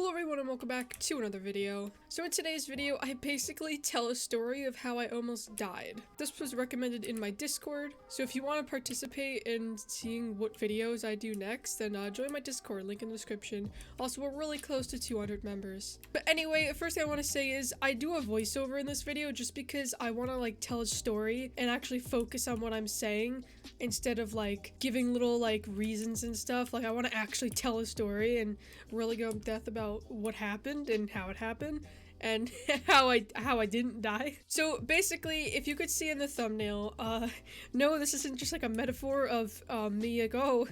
Hello everyone and welcome back to another video. So in today's video, I basically tell a story of how I almost died. This was recommended in my Discord, so if you want to participate in seeing what videos I do next, then join my Discord, link in the description. Also, we're really close to 200 members. But anyway, the first thing I want to say is I do a voiceover in this video just because I want to like tell a story and actually focus on what I'm saying instead of like giving little like reasons and stuff. Like I want to actually tell a story and really go in depth about what happened and how it happened and how I didn't die. So basically, if you could see in the thumbnail, no, this isn't just like a metaphor of me like, oh,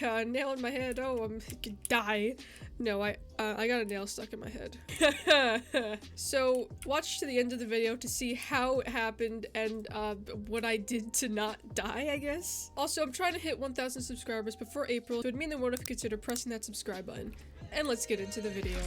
nail in my head, oh, I'm gonna die. No, I got a nail stuck in my head. So watch to the end of the video to see how it happened and what I did to not die, I guess. Also, I'm trying to hit 1,000 subscribers before April, so it'd mean the world if you consider pressing that subscribe button. And let's get into the video.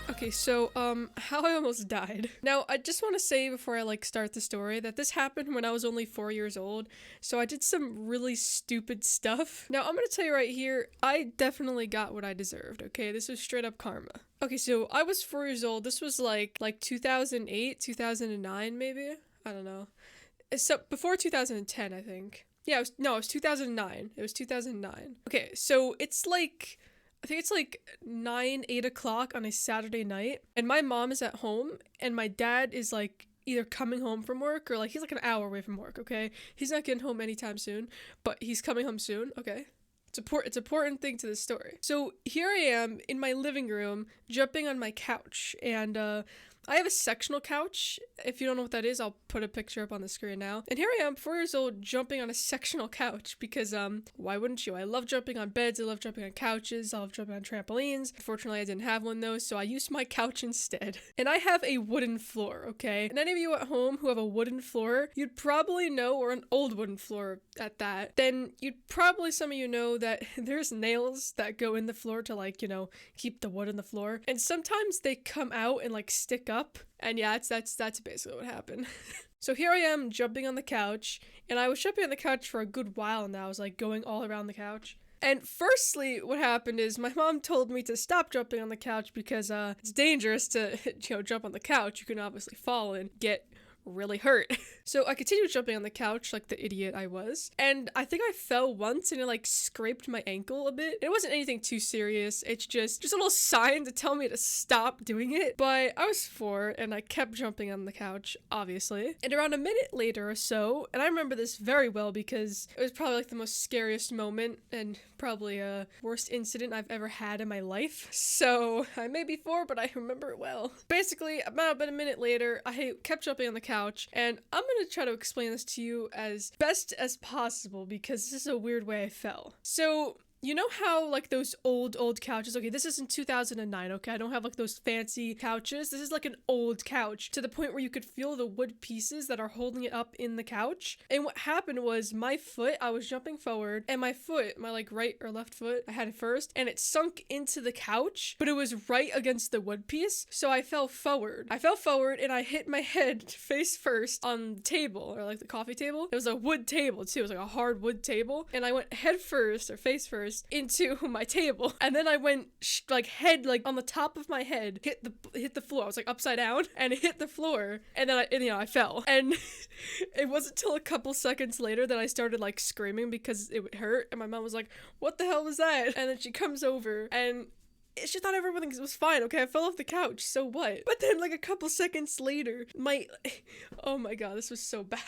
Okay, so, how I almost died. Now, I just want to say before I, like, start the story that this happened when I was only 4 years old, so I did some really stupid stuff. Now, I'm gonna tell you right here, I definitely got what I deserved, okay? This was straight up karma. Okay, so I was 4 years old. This was, like 2008, 2009, maybe? I don't know. So, before 2010, I think. Yeah, it was 2009. It was 2009. Okay, so it's like, I think it's like 9, 8 o'clock on a Saturday night, and my mom is at home, and my dad is like either coming home from work or like he's like an hour away from work, okay? He's not getting home anytime soon, but he's coming home soon, okay? It's important thing to this story. So here I am in my living room, jumping on my couch, and I have a sectional couch. If you don't know what that is, I'll put a picture up on the screen now. And here I am, 4 years old, jumping on a sectional couch because, why wouldn't you? I love jumping on beds, I love jumping on couches, I love jumping on trampolines. Unfortunately, I didn't have one though, so I used my couch instead. And I have a wooden floor, okay? And any of you at home who have a wooden floor, you'd probably know, or an old wooden floor at that, then you'd probably, some of you know that there's nails that go in the floor to like, you know, keep the wood in the floor. And sometimes they come out and like stick up. And yeah, that's basically what happened. So here I am jumping on the couch, and I was jumping on the couch for a good while now. I was like going all around the couch. And firstly, what happened is my mom told me to stop jumping on the couch because it's dangerous to, you know, jump on the couch. You can obviously fall and get really hurt. So I continued jumping on the couch like the idiot I was, and I think I fell once and it like scraped my ankle a bit. It wasn't anything too serious, it's just a little sign to tell me to stop doing it. But I was 4 and I kept jumping on the couch, obviously. And around a minute later or so, and I remember this very well because it was probably like the most scariest moment and probably a worst incident I've ever had in my life. So I may be 4, but I remember it well. Basically, about a minute later, I kept jumping on the couch, and I'm gonna try to explain this to you as best as possible because this is a weird way I fell. So, you know how like those old couches, okay, this is in 2009, okay, I don't have like those fancy couches. This is like an old couch to the point where you could feel the wood pieces that are holding it up in the couch. And what happened was my foot, I was jumping forward, and my foot, my like right or left foot, I had it first, and it sunk into the couch, but it was right against the wood piece, so I fell forward. And I hit my head face first on the table, or like the coffee table. It was a wood table too, it was like a hard wood table, and I went head first, or face first, into my table, and then I went like head, like on the top of my head, hit the floor. I was like upside down and it hit the floor, and then I fell. And it wasn't until a couple seconds later that I started like screaming because it would hurt, and my mom was like, what the hell was that? And then she comes over and she thought everything was fine, okay? I fell off the couch, so what? But then, like, a couple seconds later, oh my god, this was so bad.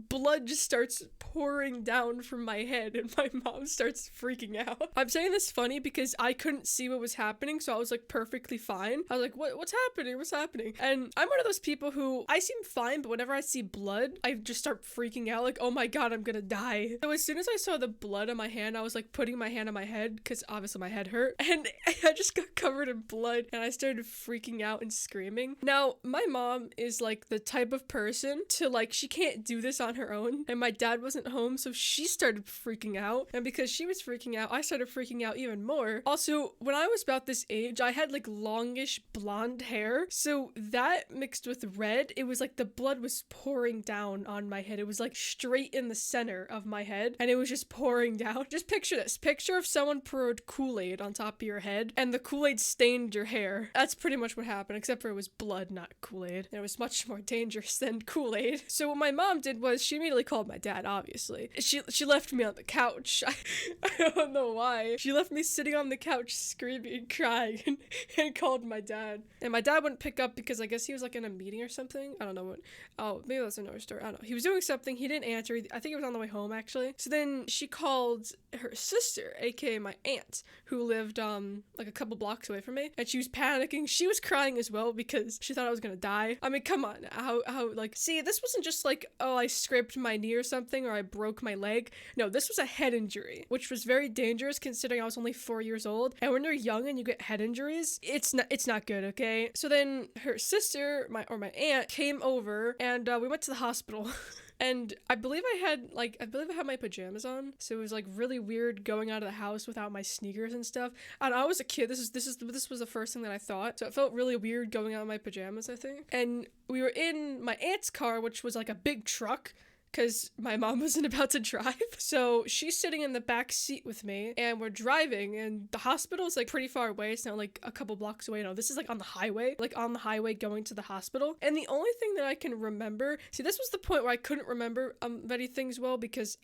Blood just starts pouring down from my head, and my mom starts freaking out. I'm saying this funny because I couldn't see what was happening, so I was, like, perfectly fine. I was like, what's happening? What's happening? And I'm one of those people who, I seem fine, but whenever I see blood, I just start freaking out, like, oh my god, I'm gonna die. So as soon as I saw the blood on my hand, I was, like, putting my hand on my head, because obviously my head hurt, and I just got covered in blood and I started freaking out and screaming. Now, my mom is like the type of person to like, she can't do this on her own. And my dad wasn't home, so she started freaking out. And because she was freaking out, I started freaking out even more. Also, when I was about this age, I had like longish blonde hair. So that mixed with red, it was like the blood was pouring down on my head. It was like straight in the center of my head and it was just pouring down. Just picture this. Picture if someone poured Kool-Aid on top of your head and the Kool-Aid stained your hair. That's pretty much what happened, except for it was blood, not Kool-Aid. And it was much more dangerous than Kool-Aid. So what my mom did was she immediately called my dad, obviously. She left me on the couch. I don't know why. She left me sitting on the couch screaming, crying, and called my dad. And my dad wouldn't pick up because I guess he was like in a meeting or something. I don't know what. Oh, maybe that's another story. I don't know. He was doing something. He didn't answer. I think it was on the way home, actually. So then she called her sister, aka my aunt, who lived like a couple blocks away from me, and she was panicking. She was crying as well because she thought I was gonna die. I mean, come on. How like, see, this wasn't just like, oh, I scraped my knee or something, or I broke my leg. No, this was a head injury, which was very dangerous considering I was only 4 years old. And when you're young and you get head injuries, it's not good, okay? So then her sister, my aunt, came over and we went to the hospital. And I believe I had my pajamas on, so it was like really weird going out of the house without my sneakers and stuff. And I was a kid. This was the first thing that I thought. So it felt really weird going out in my pajamas, I think. And we were in my aunt's car, which was like a big truck, because my mom wasn't about to drive. So she's sitting in the back seat with me and we're driving, and the hospital is like pretty far away. It's not like a couple blocks away. No, this is like on the highway going to the hospital. And the only thing that I can remember, see, this was the point where I couldn't remember many things well because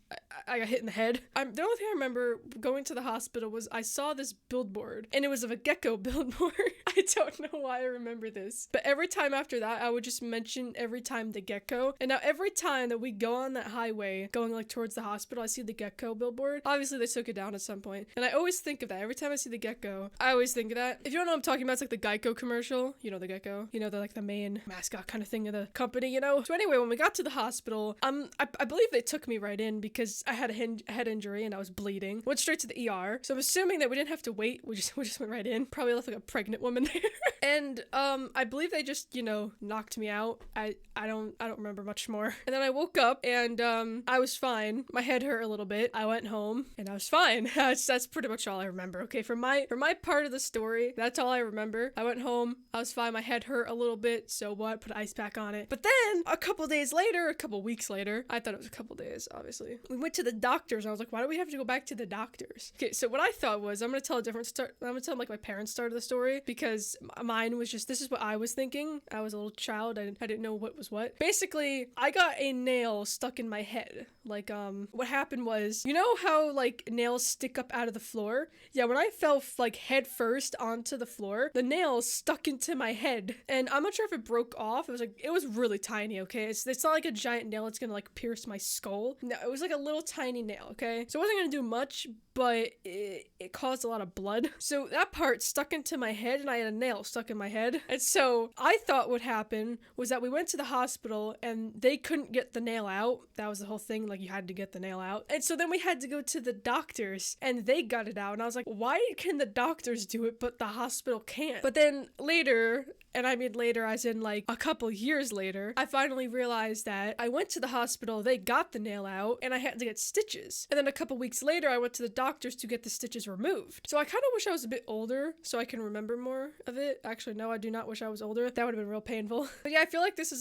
I got hit in the head. The only thing I remember going to the hospital was I saw this billboard and it was of a gecko billboard. I don't know why I remember this, but every time after that, I would just mention every time the gecko. And now every time that we go on that highway going like towards the hospital, I see the gecko billboard. Obviously they took it down at some point, and I always think of that. Every time I see the gecko, I always think of that. If you don't know what I'm talking about, it's like the Geico commercial. You know the gecko, you know, they're like the main mascot kind of thing of the company, you know. So anyway, when we got to the hospital, I believe they took me right in because I had a head injury and I was bleeding. Went straight to the ER, so I'm assuming that we didn't have to wait. We just went right in. Probably left like a pregnant woman there. And I believe they just, you know, knocked me out. I don't remember much more. And then I woke up and I was fine. My head hurt a little bit. I went home and I was fine. That's pretty much all I remember. Okay, for my part of the story, that's all I remember. I went home. I was fine. My head hurt a little bit. So what? Put ice pack on it. But then a couple weeks later, I thought it was a couple days, obviously, we went to the doctors. I was like, why do we have to go back to the doctors? Okay, so what I thought was, I'm gonna tell like my parents' start of the story, because mine was just, this is what I was thinking. I was a little child. I didn't know what was what. Basically, I got a nail stuck in my head. Like, what happened was, you know how like nails stick up out of the floor? Yeah, when I fell like head first onto the floor, the nail stuck into my head, and I'm not sure if it broke off. It was really tiny, okay? It's not like a giant nail. It's gonna like pierce my skull. No, it was like a little tiny nail, okay? So it wasn't gonna do much, but it caused a lot of blood. So that part stuck into my head, and I had a nail stuck in my head. And so I thought what happened was that we went to the hospital and they couldn't get the nail out. That was the whole thing, like you had to get the nail out. And so then we had to go to the doctors and they got it out. And I was like, why can the doctors do it but the hospital can't? But then later, and I mean later as in like a couple years later, I finally realized that I went to the hospital, they got the nail out, and I had to get stitches. And then a couple weeks later, I went to the doctors to get the stitches removed. So I kind of wish I was a bit older so I can remember more of it. Actually, no, I do not wish I was older. That would have been real painful. But yeah, I feel like this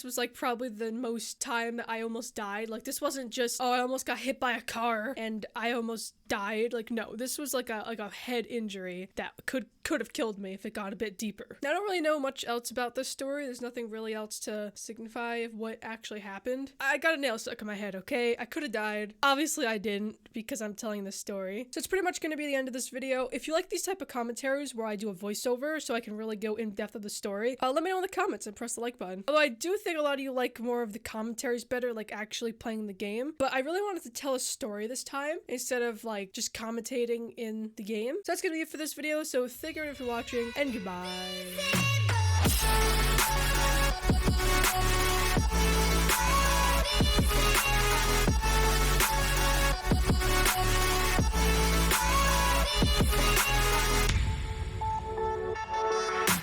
was like probably the most time that I almost died. Like, this wasn't just, oh, I almost got hit by a car and I almost died. Like, no, this was like a head injury that could have killed me if it got a bit deeper. Now, I don't really know much else about this story. There's nothing really else to signify of what actually happened. I got a nail stuck in my head, okay? I could have died. Obviously, I didn't, because I'm telling this story. So it's pretty much going to be the end of this video. If you like these type of commentaries where I do a voiceover so I can really go in depth of the story, let me know in the comments and press the like button. Although I do think a lot of you like more of the commentaries better, like actually playing the game. But I really wanted to tell a story this time instead of like just commentating in the game. So that's going to be it for this video. So thank you for watching, and goodbye.